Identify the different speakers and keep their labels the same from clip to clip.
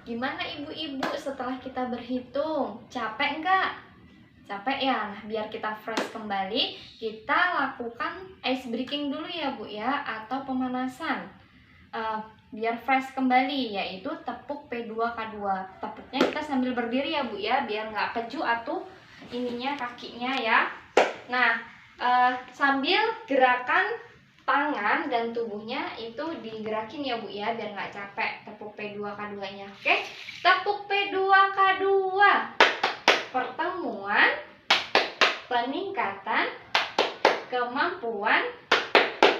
Speaker 1: Gimana ibu-ibu setelah kita berhitung? Capek nggak? Capek ya? Nah, biar kita fresh kembali, kita lakukan ice breaking dulu ya Bu ya, atau pemanasan. Biar fresh kembali, yaitu tepuk P2K2. Tepuknya kita sambil berdiri ya Bu ya, biar nggak keju atau ininya kakinya ya. Nah, sambil gerakan tangan dan tubuhnya itu digerakin ya Bu ya, biar nggak capek. Tepuk P2K2 nya. Oke, tepuk P2K2. Pertemuan, peningkatan kemampuan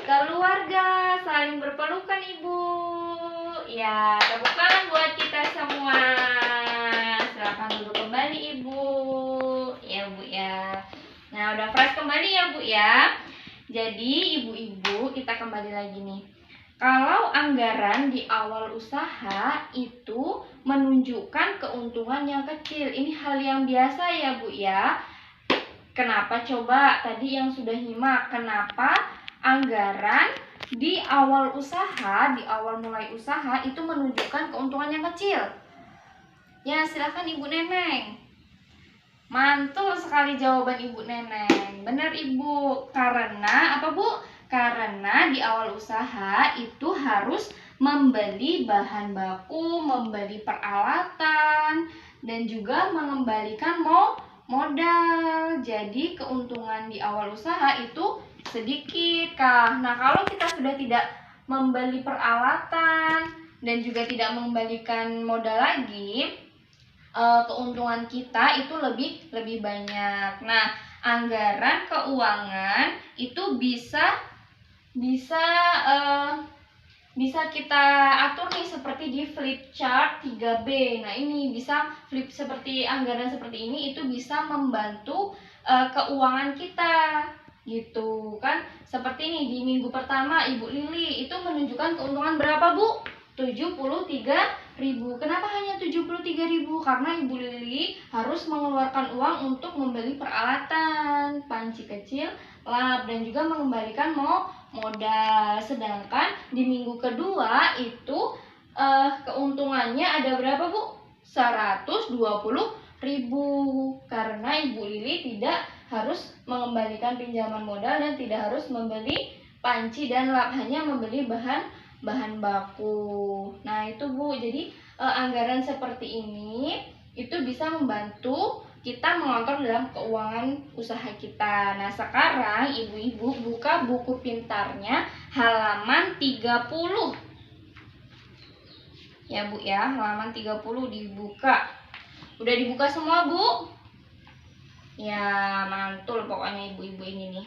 Speaker 1: keluarga, saling berpelukan Ibu. Ya, tepuk tangan buat kita semua. Silakan duduk kembali Ibu. Ya Bu ya. Nah, udah fresh kembali ya Bu ya. Jadi ibu-ibu, kita kembali lagi nih. Kalau anggaran di awal usaha itu menunjukkan keuntungan yang kecil. Ini hal yang biasa ya Bu ya. Kenapa coba tadi yang sudah nyimak? Kenapa anggaran di awal usaha, di awal mulai usaha itu menunjukkan keuntungan yang kecil? Ya, silakan Ibu Neneng. Mantul sekali jawaban Ibu Neneng. Benar Ibu. Karena apa Bu? Karena di awal usaha itu harus membeli bahan baku, membeli peralatan, dan juga mengembalikan modal. Jadi keuntungan di awal usaha itu sedikit Kak. Nah, kalau kita sudah tidak membeli peralatan dan juga tidak mengembalikan modal lagi, keuntungan kita itu lebih banyak. Nah, anggaran keuangan itu bisa kita atur nih seperti di flip chart 3B. Nah, ini bisa flip seperti anggaran seperti ini, itu bisa membantu keuangan kita gitu kan. Seperti ini di minggu pertama Ibu Lili itu menunjukkan keuntungan berapa Bu? 73.000. Kenapa hanya 73.000? Karena Ibu Lili harus mengeluarkan uang untuk membeli peralatan, panci kecil, lap, dan juga mengembalikan modal. Sedangkan di minggu kedua itu keuntungannya ada berapa Bu? 120.000. Karena Ibu Lili tidak harus mengembalikan pinjaman modal dan tidak harus membeli panci dan lap, hanya membeli bahan baku. Nah, itu Bu. Jadi anggaran seperti ini itu bisa membantu kita mengontrol dalam keuangan usaha kita. Nah, sekarang ibu-ibu buka buku pintarnya halaman 30. Ya Bu ya, halaman 30 dibuka. Udah dibuka semua Bu? Ya, mantul pokoknya ibu-ibu ini nih.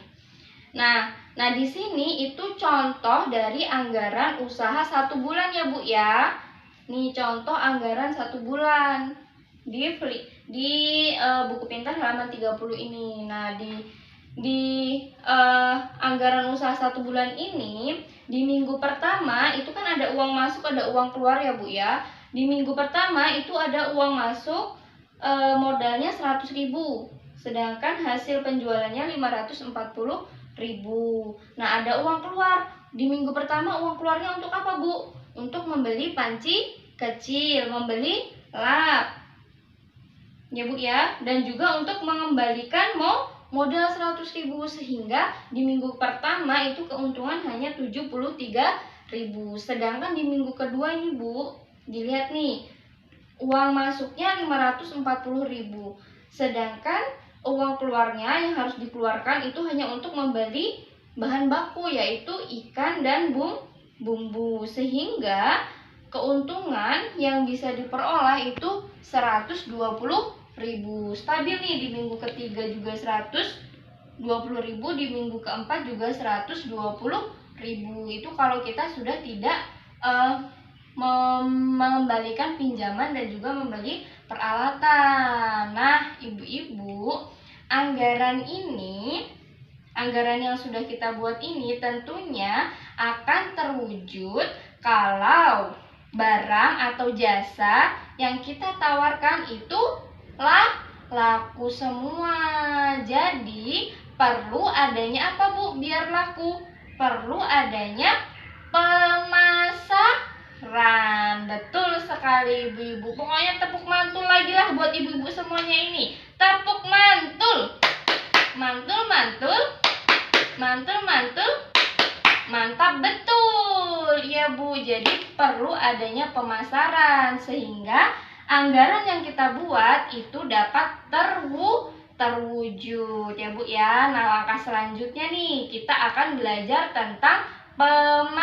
Speaker 1: Nah, di sini itu contoh dari anggaran usaha 1 bulan ya Bu ya. Nih contoh anggaran 1 bulan di buku pintar halaman 30 ini. Nah, di anggaran usaha 1 bulan ini, di minggu pertama itu kan ada uang masuk, ada uang keluar ya Bu ya. Di minggu pertama itu ada uang masuk, modalnya 100.000, sedangkan hasil penjualannya 540.000. Nah, ada uang keluar. Di minggu pertama uang keluarnya untuk apa Bu? Untuk membeli panci kecil, membeli lap. Ya Bu ya, dan juga untuk mengembalikan modal 100.000, sehingga di minggu pertama itu keuntungan hanya 73.000. Sedangkan di minggu kedua ini Bu, dilihat nih, uang masuknya 540.000. Sedangkan uang keluarnya yang harus dikeluarkan itu hanya untuk membeli bahan baku, yaitu ikan dan bumbu, sehingga keuntungan yang bisa diperoleh itu 120.000. Stabil nih, di minggu ketiga juga 120.000, di minggu keempat juga 120.000. Itu kalau kita sudah tidak mengembalikan pinjaman dan juga membeli peralatan. Nah, ibu-ibu, anggaran yang sudah kita buat ini tentunya akan terwujud kalau barang atau jasa yang kita tawarkan itu laku semua. Jadi perlu adanya apa Bu biar laku? Perlu adanya pemasaran. Betul sekali ibu-ibu. Pokoknya tepuk mantul lagi lah buat ibu-ibu semuanya ini. Tepuk mantul. Mantul, mantul. Mantul, mantul. Mantap betul. Ya Bu, jadi perlu adanya pemasaran sehingga anggaran yang kita buat itu dapat terwujud ya Bu ya. Nah, langkah selanjutnya nih kita akan belajar tentang pemasaran.